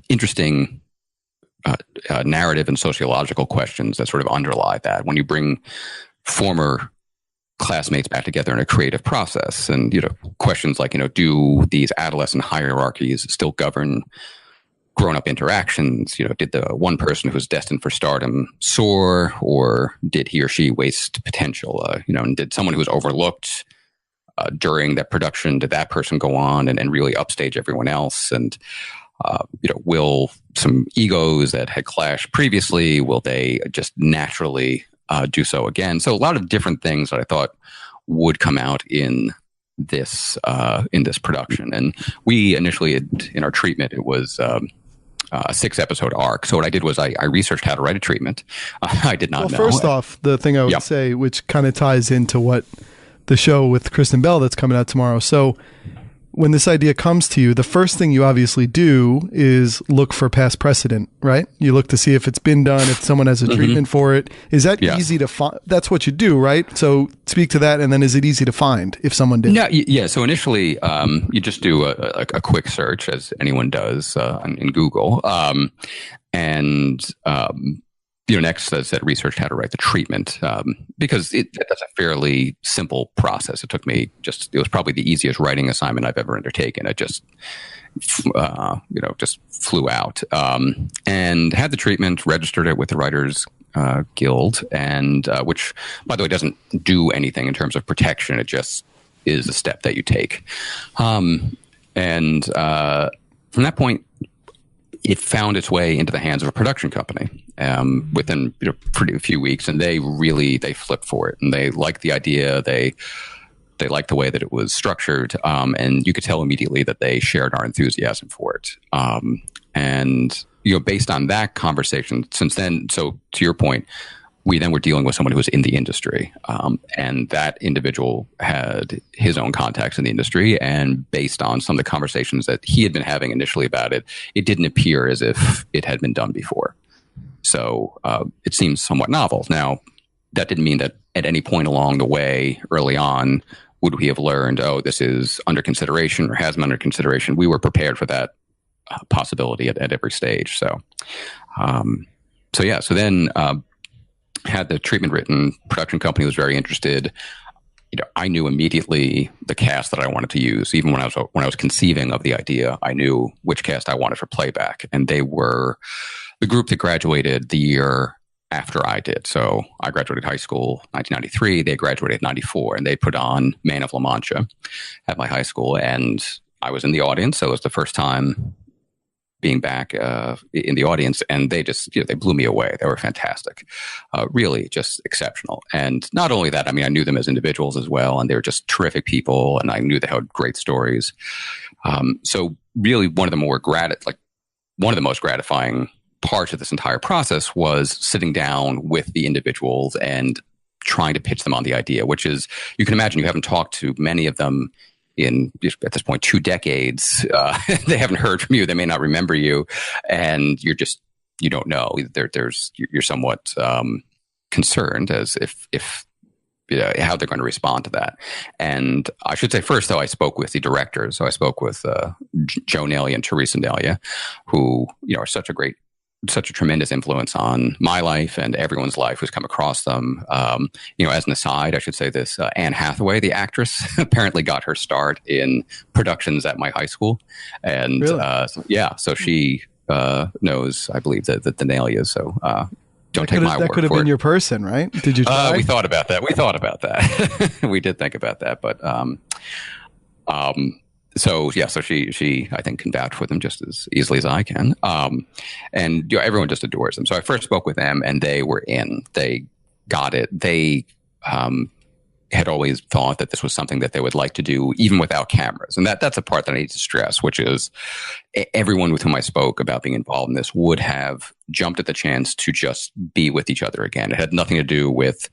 interesting narrative and sociological questions that sort of underlie that when you bring former classmates back together in a creative process. And, questions like, do these adolescent hierarchies still govern grown-up interactions? Did the one person who was destined for stardom soar, or did he or she waste potential? And did someone who was overlooked during that production, did that person go on and really upstage everyone else? And, will some egos that had clashed previously, will they just naturally do so again? So a lot of different things that I thought would come out in this production. And we initially in our treatment, it was a 6-episode arc. So what I did was I researched how to write a treatment. I did not know. First off, the thing I would say, which kind of ties into what the show with Kristen Bell that's coming out tomorrow. So when this idea comes to you, the first thing you obviously do is look for past precedent, right? You look to see if it's been done, if someone has a treatment for it. Is that easy to find? That's what you do, right? So speak to that. And then is it eeasy to find if someone did? No, yeah. So initially, you just do a quick search, as anyone does in Google. Next, as I said, researched how to write the treatment, because that's a fairly simple process. It took me it was probably the easiest writing assignment I've ever undertaken. It just, just flew out, and had the treatment, registered it with the Writers Guild, and which, by the way, doesn't do anything in terms of protection. It just is a step that you take. From that point, it found its way into the hands of a production company within pretty few weeks, and they flipped for it, and they liked the idea. They liked the way that it was structured, and you could tell immediately that they shared our enthusiasm for it. Based on that conversation, since then, so to your point, we then were dealing with someone who was in the industry, and that individual had his own contacts in the industry. And based on some of the conversations that he had been having initially about it, it didn't appear as if it had been done before. So it seems somewhat novel. Now, that didn't mean that at any point along the way, early on, would we have learned, this is under consideration or has been under consideration. We were prepared for that possibility at every stage. So then had the treatment written. Production company was very interested. I knew immediately the cast that I wanted to use. Even when I was conceiving of the idea, I knew which cast I wanted for Playback, and they were the group that graduated the year after I did. So I graduated high school 1993. They graduated 94, and they put on Man of La Mancha at my high school, and I was in the audience. So it was the first time being back in the audience, and they just, they blew me away. They were fantastic, really just exceptional. And not only that, I mean, I knew them as individuals as well, and they were just terrific people, and I knew they had great stories. So really one of the most gratifying parts of this entire process was sitting down with the individuals and trying to pitch them on the idea, which is, you can imagine, you haven't talked to many of them in, at this point, 2 decades. They haven't heard from you. They may not remember you, and you don't know. You're somewhat concerned as if how they're going to respond to that. And I should say first, though, I spoke with the directors. So I spoke with Joe Nelia and Teresa Nelia, who are such a tremendous influence on my life and everyone's life who's come across them. As an aside, I should say this, Anne Hathaway, the actress, apparently got her start in productions at my high school. And really? So she knows, I believe, the Nelias. So don't take my word for it. That could have been your person, right? Did you try? We thought about that. We did think about that. But So she I think can vouch for them just as easily as I can. And everyone just adores them. So I first spoke with them, and they were in. They got it. They had always thought that this was something that they would like to do even without cameras. And that's a part that I need to stress, which is everyone with whom I spoke about being involved in this would have jumped at the chance to just be with each other again. It had nothing to do with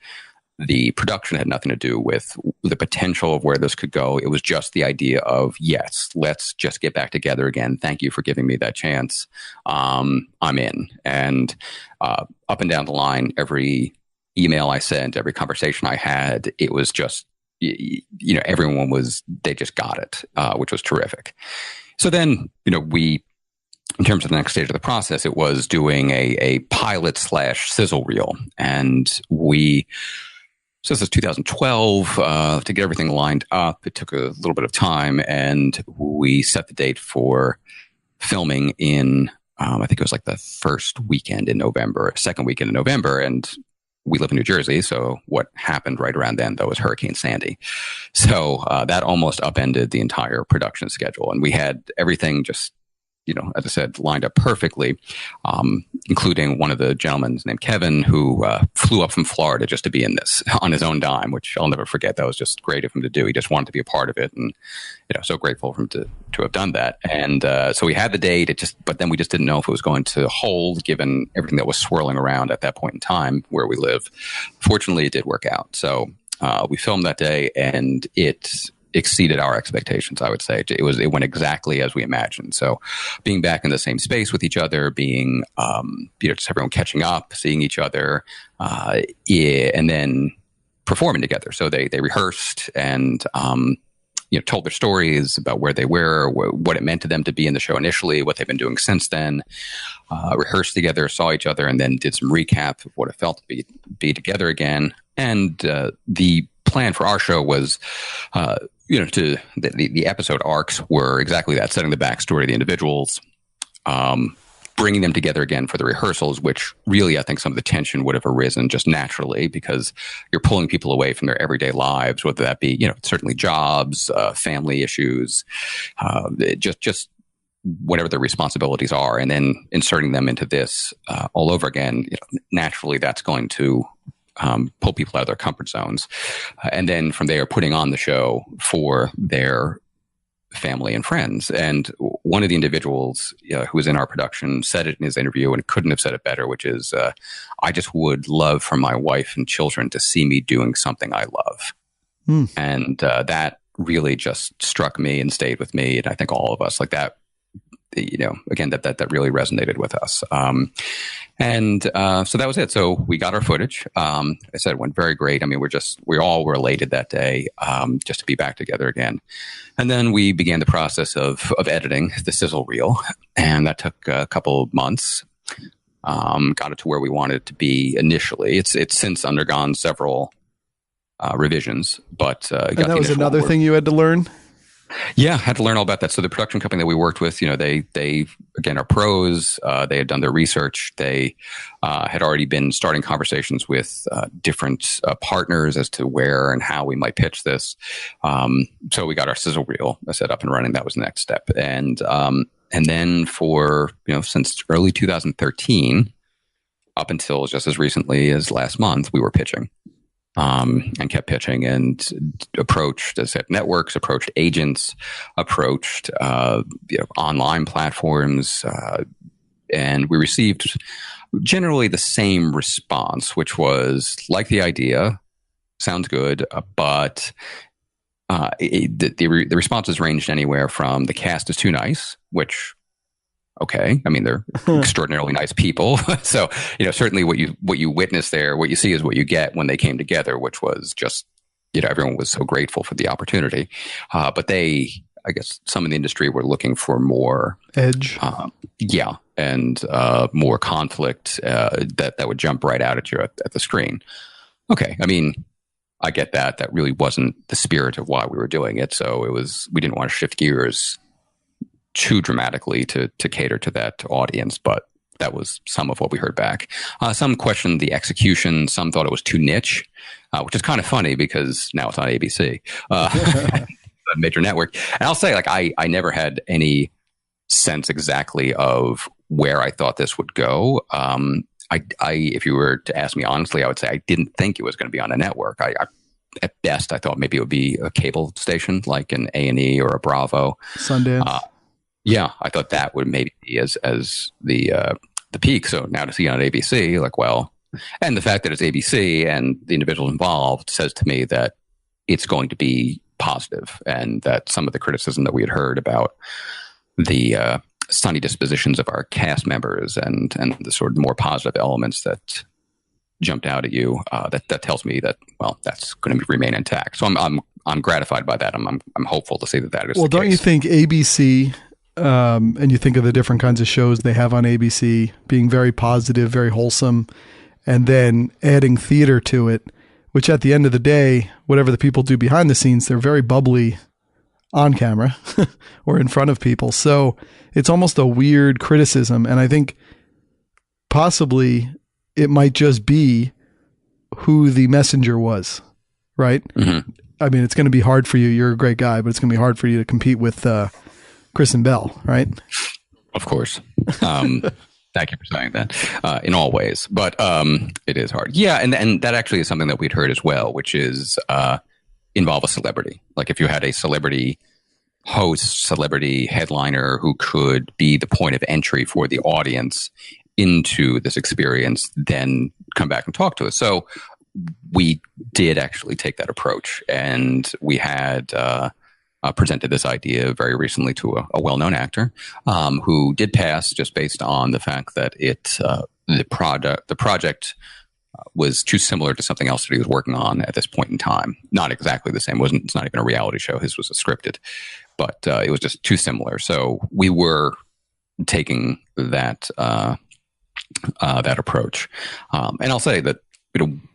the production, had nothing to do with the potential of where this could go. It was just the idea of, yes, let's just get back together again. Thank you for giving me that chance. I'm in. And up and down the line, every email I sent, every conversation I had, it was just, everyone they just got it, which was terrific. So then, in terms of the next stage of the process, it was doing a pilot / sizzle reel. And so this is 2012, to get everything lined up. It took a little bit of time, and we set the date for filming in, I think it was like the second weekend in November. And we live in New Jersey, so what happened right around then, though, was Hurricane Sandy. So that almost upended the entire production schedule. And we had everything just, as I said, lined up perfectly, including one of the gentlemen named Kevin, who flew up from Florida just to be in this on his own dime, which I'll never forget. That was just great of him to do. He just wanted to be a part of it, and so grateful for him to have done that. And so we had the date, but then we just didn't know if it was going to hold, given everything that was swirling around at that point in time where we live. Fortunately, it did work out. So we filmed that day, and it exceeded our expectations. I would say it went exactly as we imagined. So being back in the same space with each other, being just everyone catching up, seeing each other, and then performing together. So they rehearsed and told their stories about where they were, what it meant to them to be in the show initially, what they've been doing since then. Rehearsed together, saw each other, and then did some recap of what it felt to be together again. And the plan for our show was, the episode arcs were exactly that: setting the backstory of the individuals, bringing them together again for the rehearsals, which really, I think some of the tension would have arisen just naturally because you're pulling people away from their everyday lives, whether that be, certainly jobs, family issues, just whatever their responsibilities are, and then inserting them into this all over again. Naturally, that's going to pull people out of their comfort zones. And then from there, putting on the show for their family and friends. And one of the individuals who was in our production said it in his interview and couldn't have said it better, which is, I just would love for my wife and children to see me doing something I love. And that really just struck me and stayed with me. And I think all of us, like that, again, that really resonated with us. So that was it. So we got our footage. I said it went very great. I mean, we all were elated that day, just to be back together again. And then we began the process of editing the sizzle reel, and that took a couple of months. Got it to where we wanted it to be initially. It's since undergone several revisions, but and that was another thing you had to learn. Yeah, had to learn all about that. So the production company that we worked with, they again are pros. They had done their research. They had already been starting conversations with different partners as to where and how we might pitch this. So we got our sizzle reel set up and running. That was the next step. And then for since early 2013 up until just as recently as last month, we were pitching. And kept pitching and approached, as I said, networks, approached agents, approached online platforms, and we received generally the same response, which was like the idea, sounds good, but the responses ranged anywhere from the cast is too nice, which. Okay. I mean, they're extraordinarily nice people. So, certainly what you witness there, what you see is what you get when they came together, which was just, everyone was so grateful for the opportunity. But I guess some in the industry were looking for more edge. And more conflict that would jump right out at you at the screen. Okay. I mean, I get that. That really wasn't the spirit of why we were doing it. So we didn't want to shift gears too dramatically to cater to that audience, but that was some of what we heard back. Some questioned the execution. Some thought it was too niche, which is kind of funny because now it's on ABC, a major network. And I'll say, I never had any sense exactly of where I thought this would go. If you were to ask me honestly, I would say I didn't think it was going to be on a network. At best, I thought maybe it would be a cable station like an A&E or a Bravo. Sundance. Yeah, I thought that would maybe be as the peak. So now to see it on ABC, and the fact that it's ABC and the individuals involved says to me that it's going to be positive, and that some of the criticism that we had heard about the sunny dispositions of our cast members and the sort of more positive elements that jumped out at you, that tells me that, well, that's going to remain intact. So I'm gratified by that. I'm hopeful to see that is. Well, don't you think ABC, and you think of the different kinds of shows they have on ABC being very positive, very wholesome, and then adding theater to it, which at the end of the day, whatever the people do behind the scenes, they're very bubbly on camera or in front of people. So it's almost a weird criticism. And I think possibly it might just be who the messenger was, right? Mm-hmm. I mean, it's going to be hard for you. You're a great guy, but it's going to be hard for you to compete with Kristen Bell, right? Of course. Thank you for saying that in all ways. But it is hard. Yeah, and that actually is something that we'd heard as well, which is involve a celebrity. Like if you had a celebrity host, celebrity headliner who could be the point of entry for the audience into this experience, then come back and talk to us. So we did actually take that approach, and we had presented this idea very recently to a well-known actor who did pass just based on the fact that the project was too similar to something else that he was working on at this point in time. Not exactly the same. It's not even a reality show. His was a scripted, but it was just too similar. So we were taking that approach. And I'll say that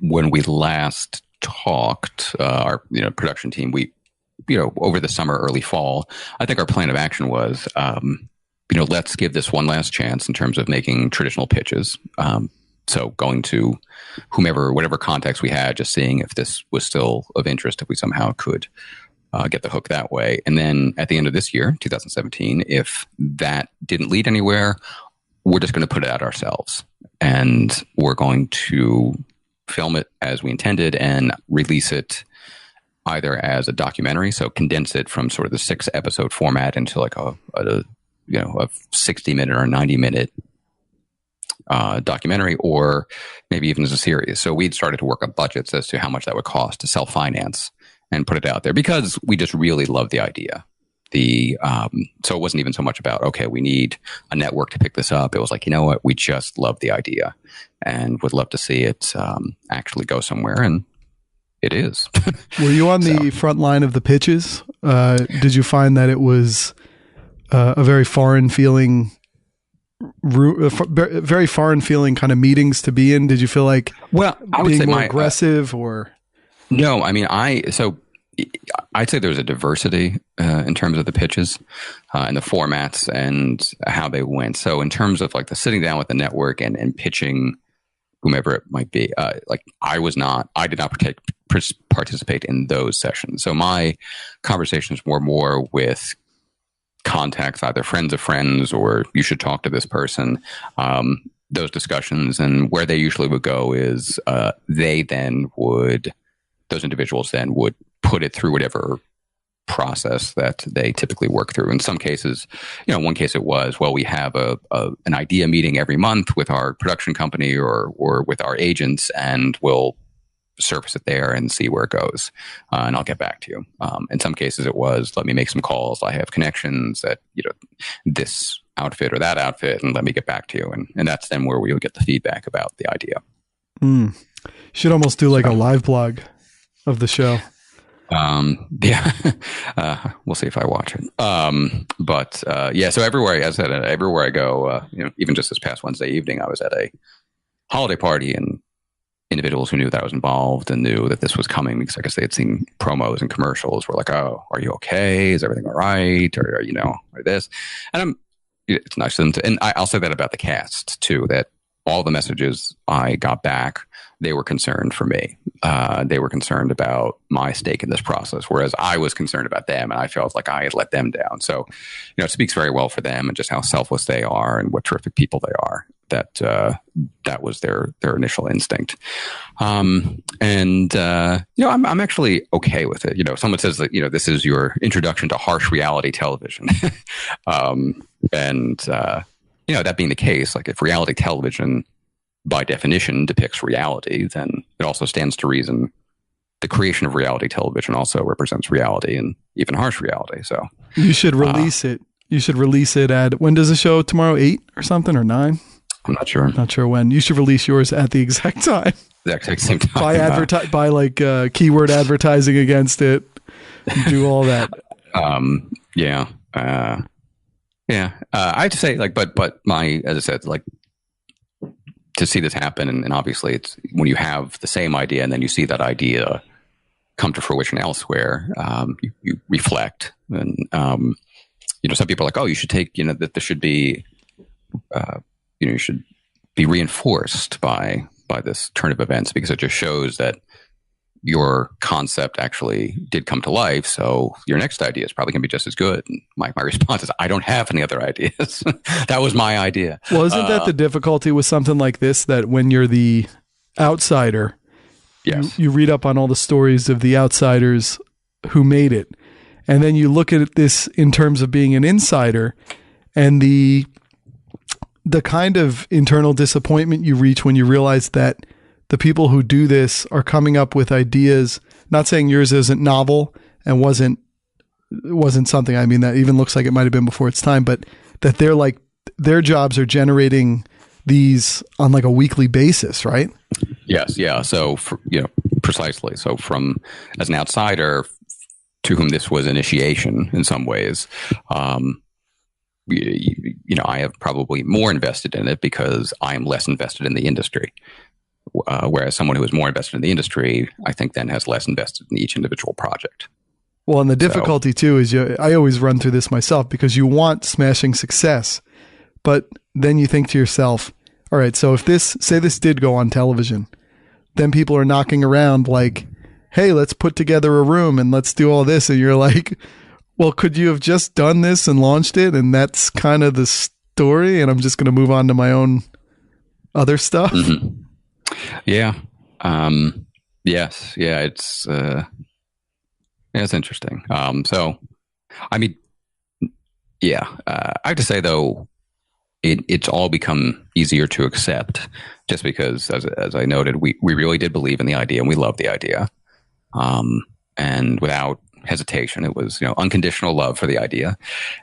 when we last talked, our production team, we over the summer, early fall, I think our plan of action was let's give this one last chance in terms of making traditional pitches. So going to whomever, whatever context we had, just seeing if this was still of interest, if we somehow could get the hook that way. And then at the end of this year, 2017, if that didn't lead anywhere, we're just going to put it out ourselves. And we're going to film it as we intended and release it either as a documentary, so condense it from sort of the 6-episode format into like a 60-minute or 90-minute documentary, or maybe even as a series. So we'd started to work up budgets as to how much that would cost to self-finance and put it out there, because we just really loved the idea. So it wasn't even so much about, okay, we need a network to pick this up. It was like, you know what, we just love the idea and would love to see it actually go somewhere, and it is. Were you on the front line of the pitches? Did you find that it was a very foreign feeling kind of meetings to be in? Did you feel like I would say more aggressive or? No, I mean, I'd say there was a diversity in terms of the pitches and the formats and how they went. So in terms of like the sitting down with the network and pitching whomever it might be, I did not participate in those sessions. So my conversations were more with contacts, either friends of friends or you should talk to this person. Those discussions, and where they usually would go is those individuals then would put it through whatever process that they typically work through. In some cases, in one case it was, well, we have an idea meeting every month with our production company or with our agents, and we'll surface it there and see where it goes. And I'll get back to you. In some cases it was, let me make some calls. I have connections at, this outfit or that outfit, and let me get back to you. And that's then where we would get the feedback about the idea. Should almost do like a live blog of the show. Yeah. We'll see if I watch it. So everywhere I go, even just this past Wednesday evening, I was at a holiday party, and individuals who knew that I was involved and knew that this was coming, because I guess they had seen promos and commercials, were like, "Oh, are you okay? Is everything all right? Or or this?" And it's nice of them to, and I'll say that about the cast too, that all the messages I got back, they were concerned for me. They were concerned about my stake in this process, whereas I was concerned about them, and I felt like I had let them down. So, it speaks very well for them and just how selfless they are and what terrific people they are. That was their initial instinct. I'm actually okay with it. Someone says that, this is your introduction to harsh reality television. That being the case, like if reality television by definition depicts reality, then it also stands to reason the creation of reality television also represents reality, and even harsh reality. So you should release it. You should release it at, when does the show tomorrow? 8 or something, or 9? I'm not sure. Not sure when. You should release yours at the exact time. The exact same time. Buy like keyword advertising against it. Do all that. Yeah. I have to say, like, but as I said, like, to see this happen, and obviously it's when you have the same idea and then you see that idea come to fruition elsewhere, you reflect, and some people are like, oh, you should take, that there should be, you should be reinforced by this turn of events, because it just shows that your concept actually did come to life. So your next idea is probably going to be just as good. And my response is, I don't have any other ideas. That was my idea. Well, isn't that the difficulty with something like this, that when you're the outsider, yes, you read up on all the stories of the outsiders who made it, and then you look at this in terms of being an insider, and the kind of internal disappointment you reach when you realize that the people who do this are coming up with ideas, not saying yours isn't novel and wasn't something, I mean, that even looks like it might have been before its time, but that they're like, their jobs are generating these on like a weekly basis, right? Yes. Yeah. So, precisely. So from, as an outsider to whom this was initiation in some ways, I have probably more invested in it because I'm less invested in the industry. Whereas someone who is more invested in the industry, I think, then has less invested in each individual project. Well, and the difficulty too is I always run through this myself, because you want smashing success, but then you think to yourself, all right, so if this did go on television, then people are knocking around like, hey, let's put together a room and let's do all this. And you're like, well, could you have just done this and launched it? And that's kind of the story. And I'm just going to move on to my own other stuff. Mm-hmm. Yeah. Yes. Yeah. It's interesting. So, I mean, yeah, I have to say though, it's all become easier to accept, just because, as I noted, we really did believe in the idea and we loved the idea. And without hesitation, it was, unconditional love for the idea.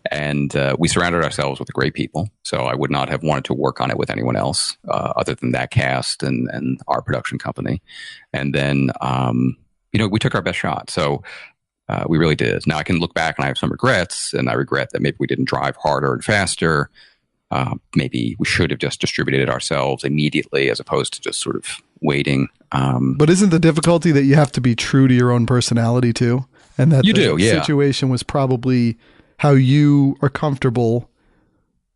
And we surrounded ourselves with great people. So I would not have wanted to work on it with anyone else other than that cast and our production company. And then, we took our best shot. So we really did. Now I can look back and I have some regrets, and I regret that maybe we didn't drive harder and faster. Maybe we should have just distributed it ourselves immediately as opposed to just sort of waiting. But isn't the difficulty that you have to be true to your own personality too? And that situation was probably how you are comfortable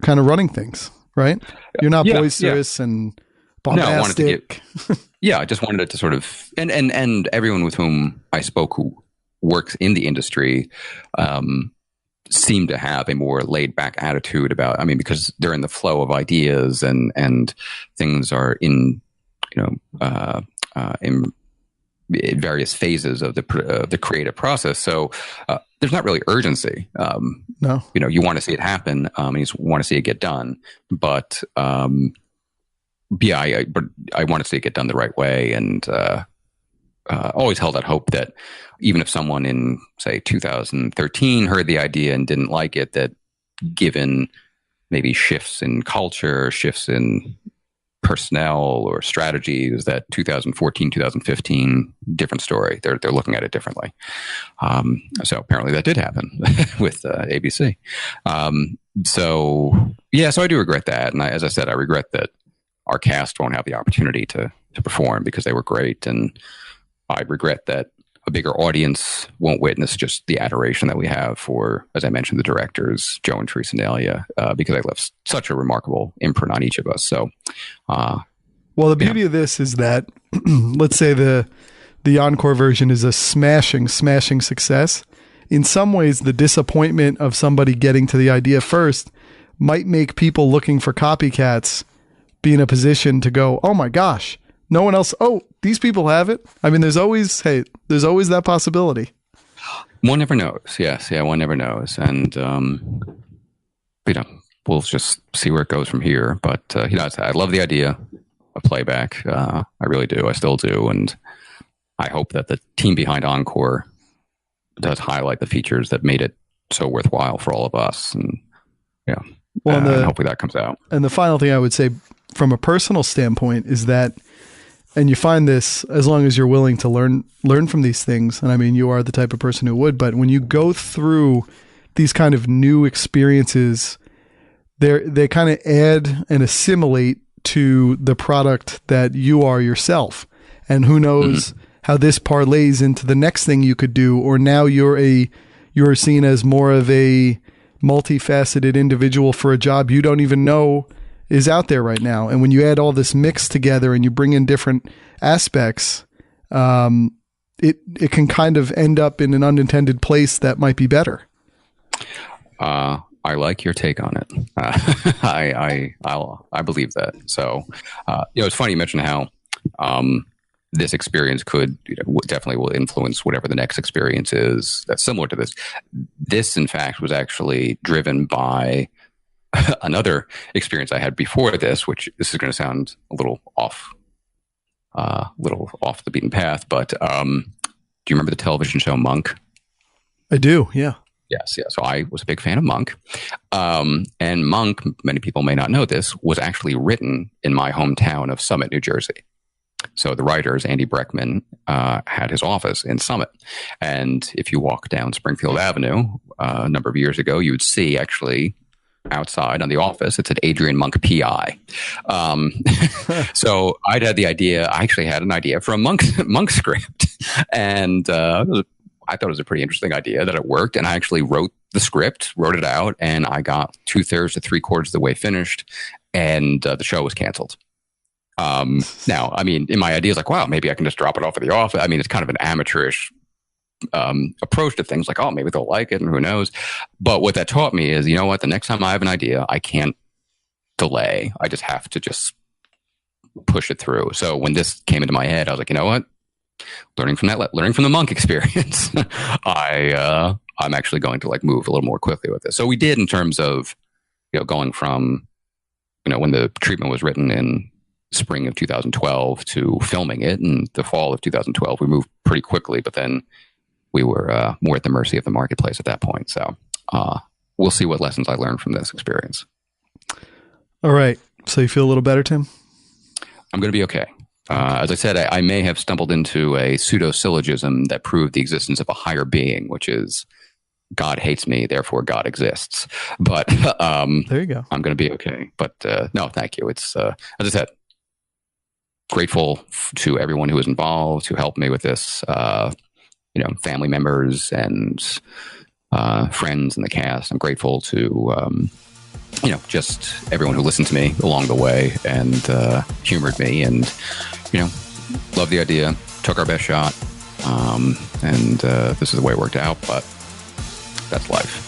kind of running things, right? You're not boisterous and bombastic. I just wanted it to sort of, and everyone with whom I spoke who works in the industry seem to have a more laid back attitude about, because they're in the flow of ideas and things are in various phases of the creative process. So there's not really urgency. No, you want to see it happen. You want to see it get done, but I want to see it get done the right way. And always held out hope that even if someone in, say, 2013 heard the idea and didn't like it, that given maybe shifts in culture, shifts in personnel or strategies, that 2014, 2015, different story. They're looking at it differently. So apparently that did happen with ABC. So I do regret that. And as I said, I regret that our cast won't have the opportunity to perform, because they were great. And I regret that a bigger audience won't witness just the adoration that we have for, as I mentioned, the directors, Joe and Teresa Nalia, because they left such a remarkable imprint on each of us. So, well, the beauty of this is that, let's say the encore version is a smashing success. In some ways, the disappointment of somebody getting to the idea first might make people looking for copycats be in a position to go, oh my gosh, no one else. Oh, these people have it. There's always that possibility. One never knows. Yes. Yeah. One never knows. And, we'll just see where it goes from here. But, I love the idea of Playback. I really do. I still do. And I hope that the team behind Encore does highlight the features that made it so worthwhile for all of us. And and hopefully that comes out. And the final thing I would say, from a personal standpoint is that, and you find this as long as you're willing to learn from these things. And I mean, you are the type of person who would, but when you go through these kind of new experiences, they kind of add and assimilate to the product that you are yourself. And who knows how this parlays into the next thing you could do, or now you're seen as more of a multifaceted individual for a job you don't even know is out there right now. And when you add all this mix together and you bring in different aspects, it can kind of end up in an unintended place that might be better. I like your take on it. I believe that. So, it's funny you mentioned how this experience could definitely will influence whatever the next experience is that's similar to this. This, in fact, was actually driven by another experience I had before this, which this is going to sound a little off the beaten path. But do you remember the television show Monk? I do. Yeah. Yes. Yeah. So I was a big fan of Monk. And Monk, many people may not know this, was actually written in my hometown of Summit, New Jersey. So the writers, Andy Breckman, had his office in Summit. And if you walk down Springfield Avenue a number of years ago, you would see actually outside on the office, it said Adrian Monk PI. So I actually had an idea for a Monk script. And I thought it was a pretty interesting idea that it worked. And I actually wrote the script, wrote it out, and I got 2/3 to 3/4 of the way finished. And the show was canceled. Now, I mean, in my idea, it's like, wow, maybe I can just drop it off at the office. I mean, it's kind of an amateurish approach to things, like, oh, maybe they'll like it and who knows. But what that taught me is, you know what, the next time I have an idea, I can't delay. I just have to just push it through. So when this came into my head, I was like, you know what, learning from the Monk experience, I'm actually going to move a little more quickly with this. So we did, in terms of, going from, when the treatment was written in spring of 2012 to filming it in the fall of 2012, we moved pretty quickly, but then we were more at the mercy of the marketplace at that point. So we'll see what lessons I learned from this experience. All right. So you feel a little better, Tim? I'm going to be okay. As I said, I may have stumbled into a pseudo-syllogism that proved the existence of a higher being, which is God hates me, therefore God exists. But there you go. I'm going to be okay. But no, thank you. It's, as I said, grateful to everyone who was involved, who helped me with this, family members and friends in the cast. I'm grateful to, just everyone who listened to me along the way and humored me and, loved the idea, took our best shot. And this is the way it worked out, but that's life.